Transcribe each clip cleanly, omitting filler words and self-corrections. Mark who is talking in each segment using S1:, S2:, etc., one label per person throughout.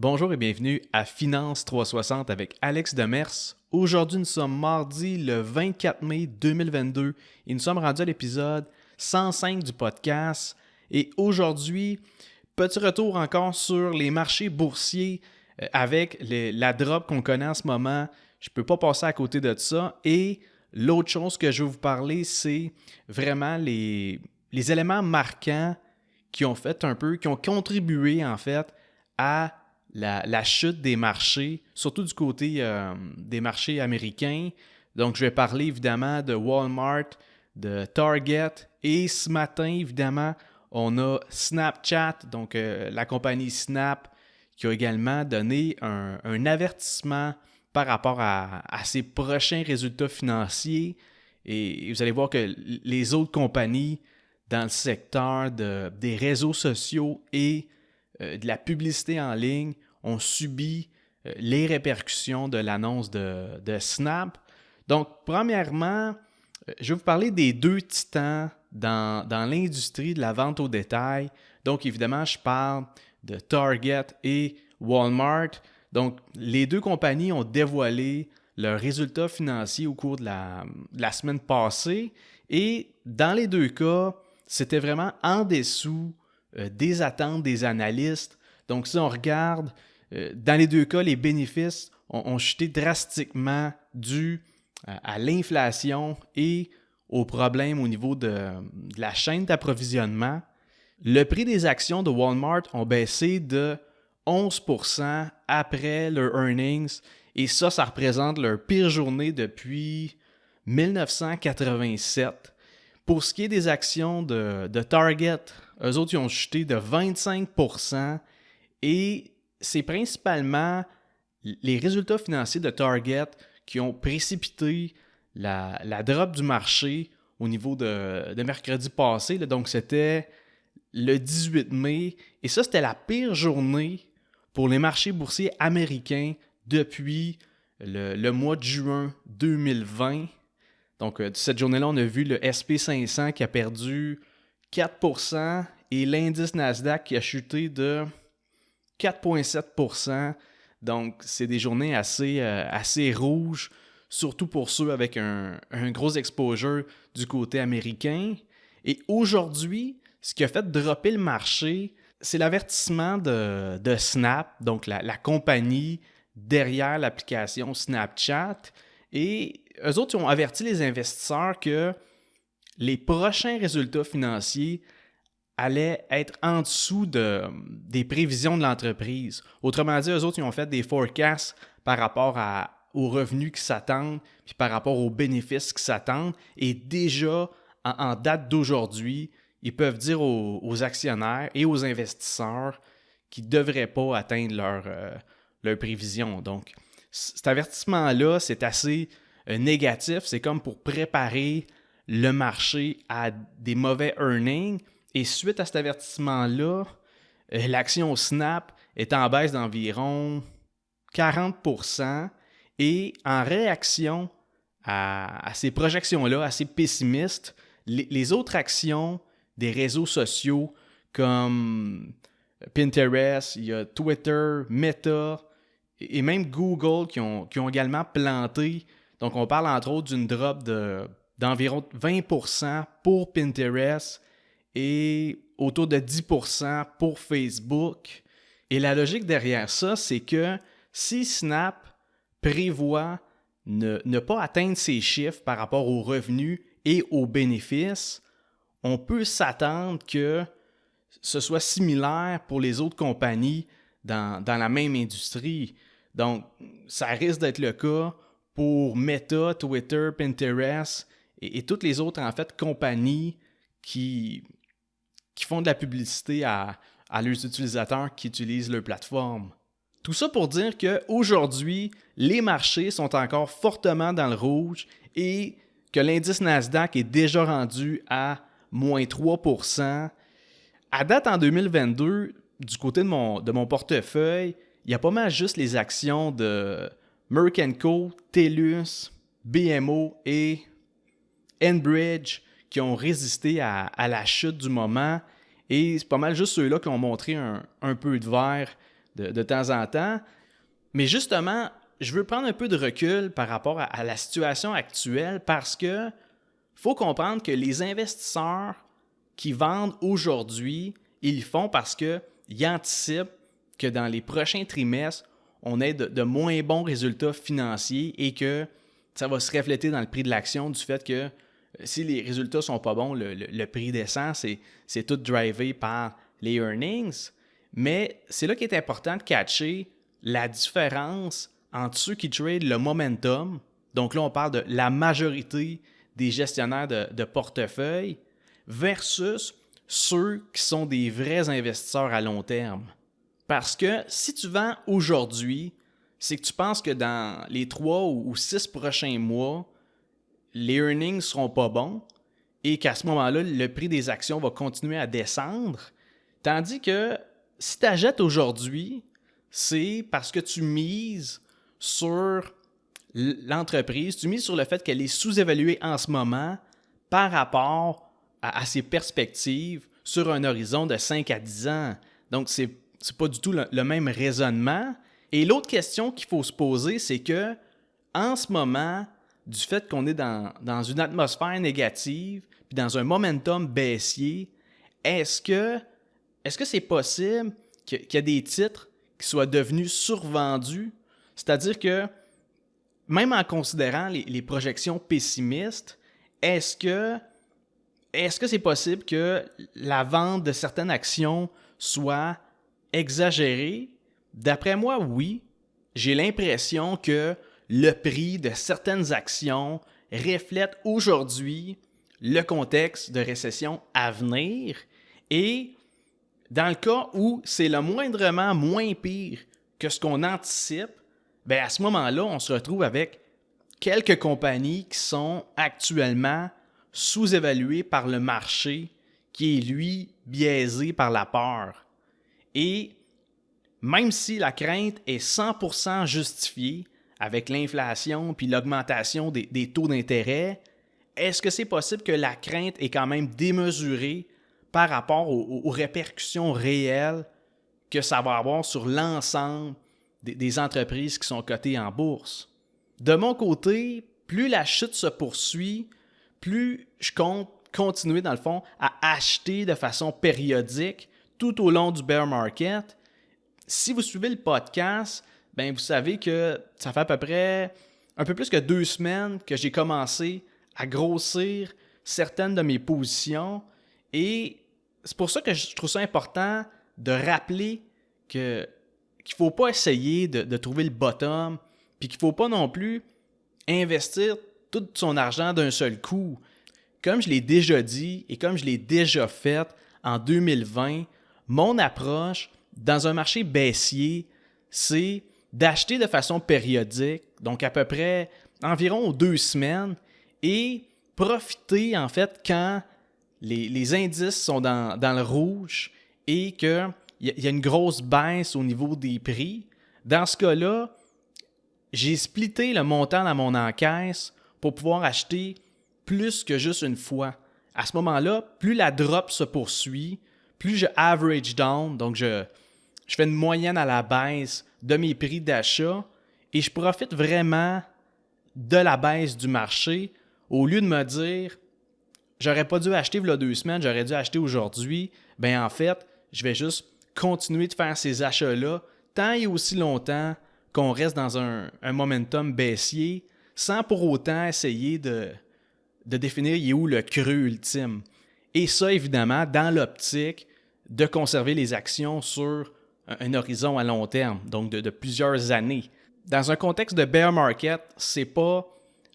S1: Bonjour et bienvenue à Finance 360 avec Alex Demers. Aujourd'hui, nous sommes mardi le 24 mai 2022 et nous sommes rendus à l'épisode 105 du podcast. Et aujourd'hui, petit retour encore sur les marchés boursiers avec la drop qu'on connaît en ce moment. Je ne peux pas passer à côté de ça. Et l'autre chose que je vais vous parler, c'est vraiment les éléments marquants qui ont contribué en fait à la chute des marchés, surtout du côté des marchés américains. Donc, je vais parler évidemment de Walmart, de Target et ce matin, évidemment, on a Snapchat, donc la compagnie Snap, qui a également donné un avertissement par rapport à ses prochains résultats financiers. Et vous allez voir que les autres compagnies dans le secteur des réseaux sociaux et de la publicité en ligne ont subi les répercussions de l'annonce de Snap. Donc, premièrement, je vais vous parler des deux titans dans l'industrie de la vente au détail. Donc, évidemment, je parle de Target et Walmart. Donc, les deux compagnies ont dévoilé leurs résultats financiers au cours de la semaine passée. Et dans les deux cas, c'était vraiment en dessous des attentes des analystes. Donc, si on regarde, dans les deux cas, les bénéfices ont chuté drastiquement dû à l'inflation et aux problèmes au niveau de la chaîne d'approvisionnement. Le prix des actions de Walmart ont baissé de 11% après leur earnings et ça représente leur pire journée depuis 1987. Pour ce qui est des actions de Target, eux autres, ils ont chuté de 25% et c'est principalement les résultats financiers de Target qui ont précipité la drop du marché au niveau de mercredi passé. Donc, c'était le 18 mai. Et ça, c'était la pire journée pour les marchés boursiers américains depuis le mois de juin 2020. Donc, cette journée-là, on a vu le SP500 qui a perdu 4% et l'indice Nasdaq qui a chuté de 4,7%. Donc, c'est des journées assez rouges, surtout pour ceux avec un gros exposure du côté américain. Et aujourd'hui, ce qui a fait dropper le marché, c'est l'avertissement de Snap, donc la compagnie derrière l'application Snapchat. Et eux autres, ils ont averti les investisseurs que les prochains résultats financiers allaient être en dessous des prévisions de l'entreprise. Autrement dit, eux autres, ils ont fait des forecasts par rapport aux revenus qui s'attendent, puis par rapport aux bénéfices qui s'attendent. Et déjà, en date d'aujourd'hui, ils peuvent dire aux actionnaires et aux investisseurs qu'ils ne devraient pas atteindre leurs prévisions. Donc, cet avertissement-là, c'est assez négatif. C'est comme pour préparer le marché à des mauvais earnings. Et suite à cet avertissement-là, l'action Snap est en baisse d'environ 40%. Et en réaction à ces projections-là, assez pessimistes, les autres actions des réseaux sociaux comme Pinterest, il y a Twitter, Meta et même Google qui ont également planté. Donc, on parle entre autres d'une drop d'environ 20% pour Pinterest et autour de 10% pour Facebook. Et la logique derrière ça, c'est que si Snap prévoit ne pas atteindre ses chiffres par rapport aux revenus et aux bénéfices, on peut s'attendre que ce soit similaire pour les autres compagnies dans la même industrie. Donc, ça risque d'être le cas pour Meta, Twitter, Pinterest et toutes les autres en fait compagnies qui font de la publicité à leurs utilisateurs qui utilisent leur plateforme. Tout ça pour dire qu'aujourd'hui, les marchés sont encore fortement dans le rouge et que l'indice Nasdaq est déjà rendu à moins 3%. À date, en 2022, du côté de mon portefeuille, il y a pas mal juste les actions de Merck & Co, TELUS, BMO et Enbridge qui ont résisté à la chute du moment. Et c'est pas mal juste ceux-là qui ont montré un peu de vert de temps en temps. Mais justement, je veux prendre un peu de recul par rapport à la situation actuelle parce que faut comprendre que les investisseurs qui vendent aujourd'hui, ils le font parce qu'ils anticipent que dans les prochains trimestres, on ait de moins bons résultats financiers et que ça va se refléter dans le prix de l'action du fait que si les résultats ne sont pas bons, le prix descend, c'est tout drivé par les earnings. Mais c'est là qu'il est important de catcher la différence entre ceux qui tradent le momentum, donc là on parle de la majorité des gestionnaires de portefeuille, versus ceux qui sont des vrais investisseurs à long terme. Parce que si tu vends aujourd'hui, c'est que tu penses que dans les 3 ou 6 prochains mois, les earnings ne seront pas bons et qu'à ce moment-là, le prix des actions va continuer à descendre. Tandis que si tu achètes aujourd'hui, c'est parce que tu mises sur l'entreprise, tu mises sur le fait qu'elle est sous-évaluée en ce moment par rapport à ses perspectives sur un horizon de 5 à 10 ans. Donc, c'est pas du tout le même raisonnement. Et l'autre question qu'il faut se poser, c'est que en ce moment, du fait qu'on est dans une atmosphère négative, puis dans un momentum baissier, est-ce que c'est possible qu'il y ait des titres qui soient devenus survendus? C'est-à-dire que, même en considérant les projections pessimistes, est-ce que c'est possible que la vente de certaines actions soit exagérée? D'après moi, oui. J'ai l'impression que le prix de certaines actions reflète aujourd'hui le contexte de récession à venir et dans le cas où c'est le moindrement moins pire que ce qu'on anticipe, bien à ce moment-là, on se retrouve avec quelques compagnies qui sont actuellement sous-évaluées par le marché qui est, lui, biaisé par la peur. Et même si la crainte est 100% justifiée avec l'inflation puis l'augmentation des taux d'intérêt, est-ce que c'est possible que la crainte est quand même démesurée par rapport aux répercussions réelles que ça va avoir sur l'ensemble des entreprises qui sont cotées en bourse? De mon côté, plus la chute se poursuit, plus je compte continuer, dans le fond, à acheter de façon périodique tout au long du bear market. Si vous suivez le podcast, ben vous savez que ça fait à peu près un peu plus que 2 semaines que j'ai commencé à grossir certaines de mes positions et c'est pour ça que je trouve ça important de rappeler qu'il ne faut pas essayer de trouver le bottom puis qu'il ne faut pas non plus investir tout son argent d'un seul coup. Comme je l'ai déjà dit et comme je l'ai déjà fait en 2020, mon approche dans un marché baissier, c'est d'acheter de façon périodique, donc à peu près environ 2 semaines, et profiter en fait quand les indices sont dans le rouge et qu'il y a une grosse baisse au niveau des prix. Dans ce cas-là, j'ai splitté le montant dans mon encaisse pour pouvoir acheter plus que juste une fois. À ce moment-là, plus la drop se poursuit, plus je average down, donc je fais une moyenne à la baisse de mes prix d'achat et je profite vraiment de la baisse du marché au lieu de me dire j'aurais pas dû acheter il y a 2 semaines, j'aurais dû acheter aujourd'hui. Ben en fait, je vais juste continuer de faire ces achats-là tant et aussi longtemps qu'on reste dans un momentum baissier sans pour autant essayer de définir il est où le creux ultime. Et ça, évidemment, dans l'optique de conserver les actions sur un horizon à long terme, donc de plusieurs années. Dans un contexte de bear market, c'est pas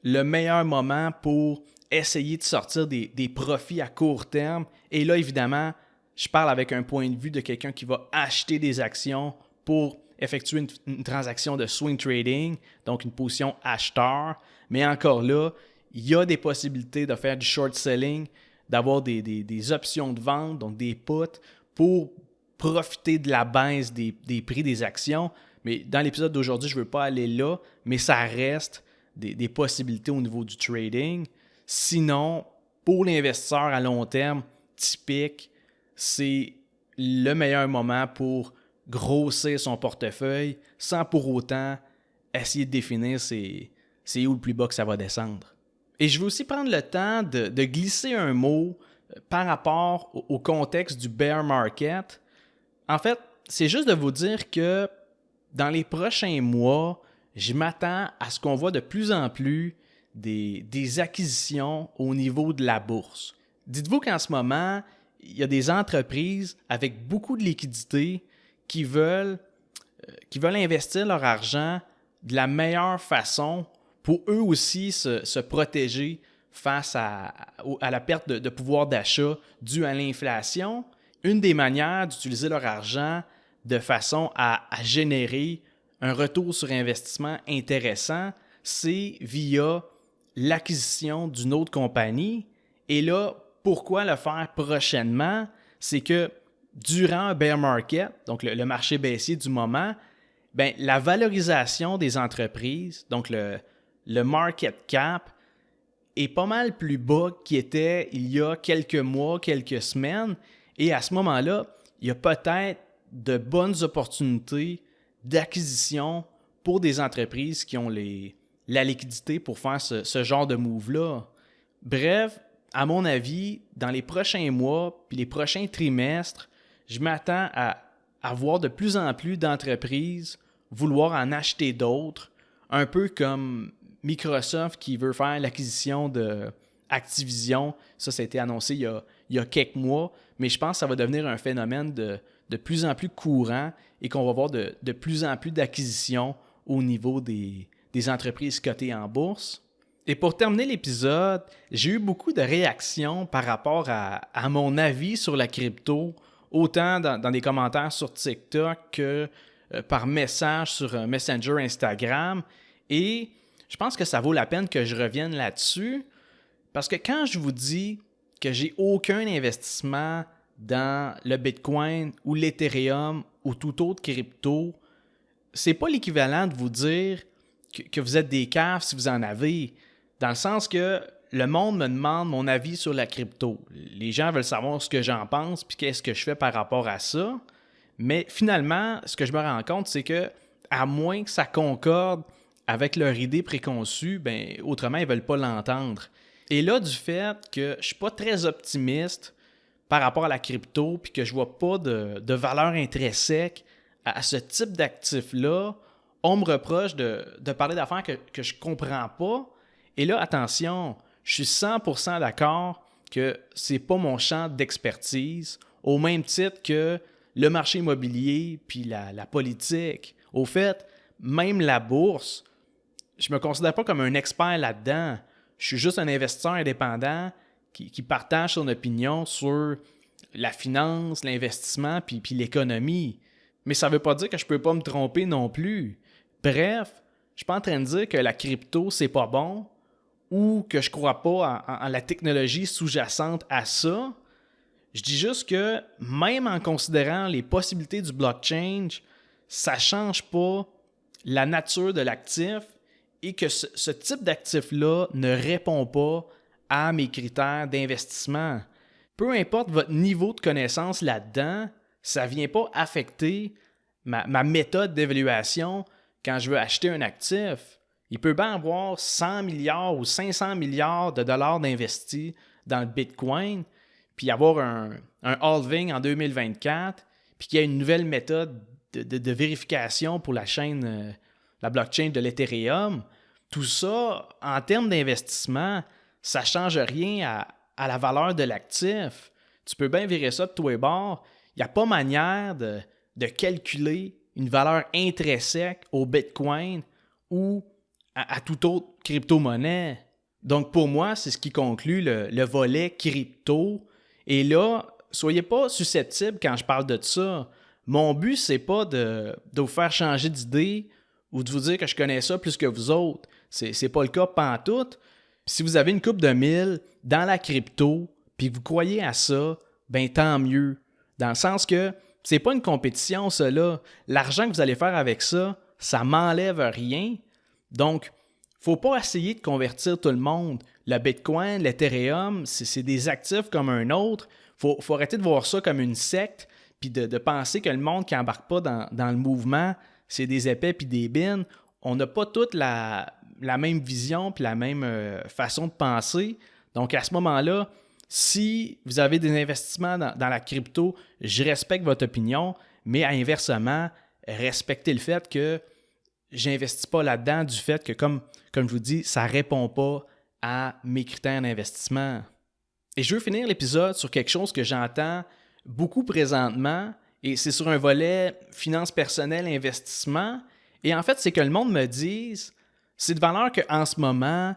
S1: le meilleur moment pour essayer de sortir des profits à court terme. Et là, évidemment, je parle avec un point de vue de quelqu'un qui va acheter des actions pour effectuer une transaction de swing trading, donc une position acheteur. Mais encore là, il y a des possibilités de faire du short selling, d'avoir des options de vente, donc des puts, pour profiter de la baisse des prix des actions. Mais dans l'épisode d'aujourd'hui, je ne veux pas aller là, mais ça reste des possibilités au niveau du trading. Sinon, pour l'investisseur à long terme, typique, c'est le meilleur moment pour grossir son portefeuille sans pour autant essayer de définir c'est où le plus bas que ça va descendre. Et je vais aussi prendre le temps de glisser un mot par rapport au contexte du bear market. En fait, c'est juste de vous dire que dans les prochains mois, je m'attends à ce qu'on voit de plus en plus des acquisitions au niveau de la bourse. Dites-vous qu'en ce moment, il y a des entreprises avec beaucoup de liquidités qui veulent investir leur argent de la meilleure façon pour eux aussi se protéger face à la perte de pouvoir d'achat due à l'inflation. Une des manières d'utiliser leur argent de façon à générer un retour sur investissement intéressant, c'est via l'acquisition d'une autre compagnie. Et là, pourquoi le faire prochainement? C'est que durant un bear market, donc le marché baissier du moment, ben, la valorisation des entreprises, donc le market cap, est pas mal plus bas qu'il était il y a quelques mois, quelques semaines. Et à ce moment-là, il y a peut-être de bonnes opportunités d'acquisition pour des entreprises qui ont la liquidité pour faire ce genre de move-là. Bref, à mon avis, dans les prochains mois puis les prochains trimestres, je m'attends à voir de plus en plus d'entreprises vouloir en acheter d'autres, un peu comme Microsoft qui veut faire l'acquisition de Activision. Ça a été annoncé il y a quelques mois, mais je pense que ça va devenir un phénomène de plus en plus courant et qu'on va voir de plus en plus d'acquisitions au niveau des entreprises cotées en bourse. Et pour terminer l'épisode, j'ai eu beaucoup de réactions par rapport à mon avis sur la crypto, autant dans des commentaires sur TikTok que par message sur Messenger Instagram. Et je pense que ça vaut la peine que je revienne là-dessus parce que quand je vous dis que j'ai aucun investissement dans le Bitcoin ou l'Ethereum ou tout autre crypto, c'est pas l'équivalent de vous dire que vous êtes des caves si vous en avez. Dans le sens que le monde me demande mon avis sur la crypto. Les gens veulent savoir ce que j'en pense puis qu'est-ce que je fais par rapport à ça. Mais finalement, ce que je me rends compte, c'est que à moins que ça concorde avec leur idée préconçue, ben autrement, ils ne veulent pas l'entendre. Et là, du fait que je ne suis pas très optimiste par rapport à la crypto puis que je ne vois pas de valeur intrinsèque à ce type d'actif-là, on me reproche de parler d'affaires que je ne comprends pas. Et là, attention, je suis 100% d'accord que ce n'est pas mon champ d'expertise, au même titre que le marché immobilier puis la politique. Au fait, même la bourse, je ne me considère pas comme un expert là-dedans. Je suis juste un investisseur indépendant qui partage son opinion sur la finance, l'investissement puis l'économie. Mais ça ne veut pas dire que je ne peux pas me tromper non plus. Bref, je ne suis pas en train de dire que la crypto, c'est pas bon ou que je ne crois pas en la technologie sous-jacente à ça. Je dis juste que même en considérant les possibilités du blockchain, ça ne change pas la nature de l'actif et que ce type d'actif-là ne répond pas à mes critères d'investissement. Peu importe votre niveau de connaissance là-dedans, ça ne vient pas affecter ma méthode d'évaluation quand je veux acheter un actif. Il peut bien avoir 100 milliards ou 500 milliards de dollars d'investis dans le Bitcoin, puis avoir un halving en 2024, puis qu'il y a une nouvelle méthode de vérification pour la chaîne, la blockchain de l'Ethereum. Tout ça, en termes d'investissement, ça ne change rien à la valeur de l'actif. Tu peux bien virer ça de tous les bords. Il n'y a pas manière de calculer une valeur intrinsèque au Bitcoin ou à toute autre crypto-monnaie. Donc, pour moi, c'est ce qui conclut le volet crypto. Et là, soyez pas susceptibles quand je parle de ça. Mon but, c'est pas de vous faire changer d'idée ou de vous dire que je connais ça plus que vous autres. C'est pas le cas pantoute. Puis si vous avez une coupe de 1000 dans la crypto, puis que vous croyez à ça, ben tant mieux. Dans le sens que c'est pas une compétition, ça là. L'argent que vous allez faire avec ça, ça m'enlève rien. Donc, faut pas essayer de convertir tout le monde. Le Bitcoin, l'Ethereum, c'est des actifs comme un autre. Faut arrêter de voir ça comme une secte puis de penser que le monde qui n'embarque pas dans le mouvement, c'est des épais puis des bines. On n'a pas toute la même vision puis la même façon de penser. Donc, à ce moment-là, si vous avez des investissements dans la crypto, je respecte votre opinion, mais inversement, respectez le fait que j'investis pas là-dedans du fait que, comme je vous dis, ça ne répond pas à mes critères d'investissement. Et je veux finir l'épisode sur quelque chose que j'entends beaucoup présentement, et c'est sur un volet finances personnelles, investissement. Et en fait, c'est que le monde me dise, c'est de valeur qu'en ce moment,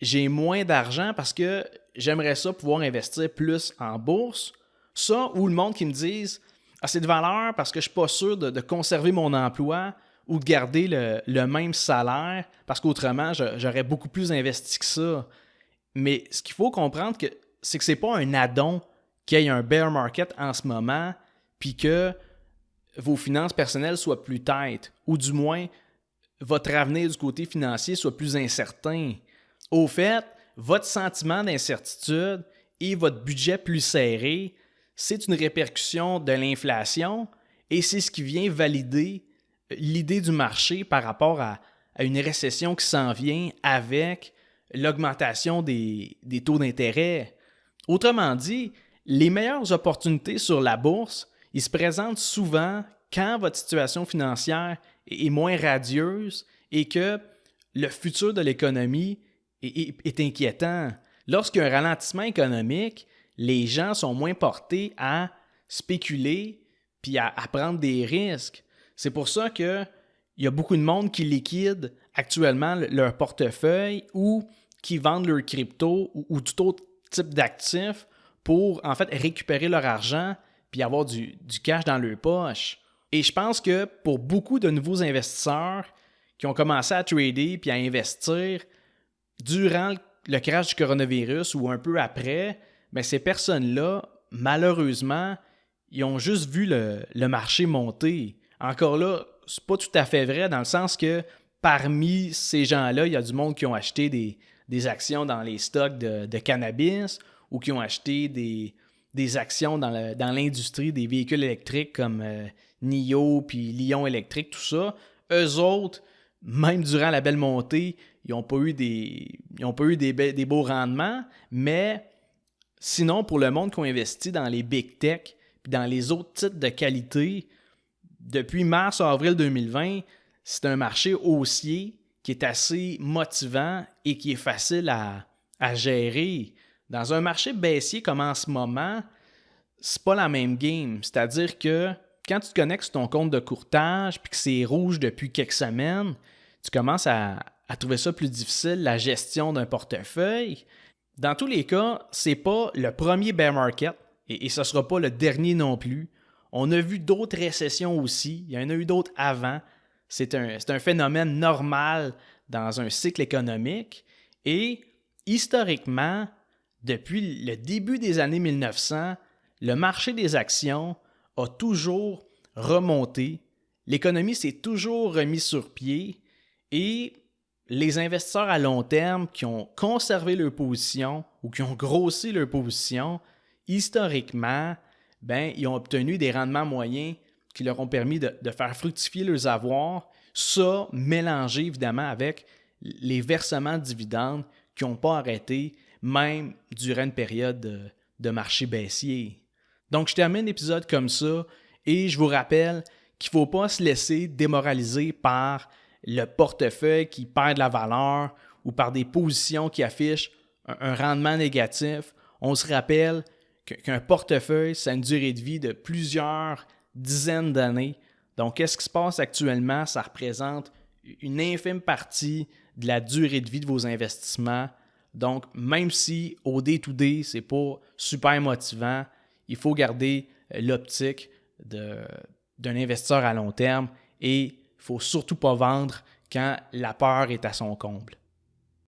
S1: j'ai moins d'argent parce que j'aimerais ça pouvoir investir plus en bourse. Ça, ou le monde qui me dise, c'est de valeur parce que je ne suis pas sûr de conserver mon emploi ou de garder le même salaire parce qu'autrement, j'aurais beaucoup plus investi que ça. Mais ce qu'il faut comprendre, c'est que ce n'est pas un addon qu'il y ait un bear market en ce moment puis que vos finances personnelles soient plus tight ou du moins votre avenir du côté financier soit plus incertain. Au fait, votre sentiment d'incertitude et votre budget plus serré, c'est une répercussion de l'inflation et c'est ce qui vient valider l'idée du marché par rapport à une récession qui s'en vient avec l'augmentation des taux d'intérêt. Autrement dit, les meilleures opportunités sur la bourse, ils se présentent souvent quand votre situation financière est moins radieuse et que le futur de l'économie est inquiétant. Lorsqu'il y a un ralentissement économique, les gens sont moins portés à spéculer puis à prendre des risques. C'est pour ça qu'il y a beaucoup de monde qui liquide actuellement leur portefeuille ou qui vendent leur crypto ou tout autre type d'actifs pour en fait récupérer leur argent puis avoir du cash dans leur poche. Et je pense que pour beaucoup de nouveaux investisseurs qui ont commencé à trader puis à investir durant le crash du coronavirus ou un peu après, bien, ces personnes-là, malheureusement, ils ont juste vu le marché monter. Encore là, c'est pas tout à fait vrai dans le sens que parmi ces gens-là, il y a du monde qui ont acheté des actions dans les stocks de cannabis ou qui ont acheté des actions dans l'industrie des véhicules électriques comme NIO puis Lion électrique, tout ça. Eux autres, même durant la belle montée, ils n'ont pas eu des beaux rendements, mais sinon, pour le monde qui ont investi dans les big tech puis dans les autres titres de qualité, depuis mars-avril 2020, c'est un marché haussier qui est assez motivant et qui est facile à gérer. Dans un marché baissier comme en ce moment, c'est pas la même game. C'est-à-dire que quand tu te connectes sur ton compte de courtage puis que c'est rouge depuis quelques semaines, tu commences à trouver ça plus difficile, la gestion d'un portefeuille. Dans tous les cas, c'est pas le premier bear market et ce sera pas le dernier non plus. On a vu d'autres récessions aussi. Il y en a eu d'autres avant. C'est un phénomène normal dans un cycle économique. Et historiquement, depuis le début des années 1900, le marché des actions a toujours remonté. L'économie s'est toujours remise sur pied. Et les investisseurs à long terme qui ont conservé leur position ou qui ont grossi leur position, historiquement, ils ont obtenu des rendements moyens qui leur ont permis de faire fructifier leurs avoirs. Ça, mélangé évidemment avec les versements de dividendes qui n'ont pas arrêté, même durant une période de marché baissier. Donc, je termine l'épisode comme ça et je vous rappelle qu'il ne faut pas se laisser démoraliser par le portefeuille qui perd de la valeur ou par des positions qui affichent un rendement négatif. On se rappelle qu'un portefeuille, ça a une durée de vie de plusieurs dizaines d'années. Donc, qu'est-ce qui se passe actuellement? Ça représente une infime partie de la durée de vie de vos investissements. Donc, même si au day-to-day, ce n'est pas super motivant, il faut garder l'optique d'un investisseur à long terme et il ne faut surtout pas vendre quand la peur est à son comble.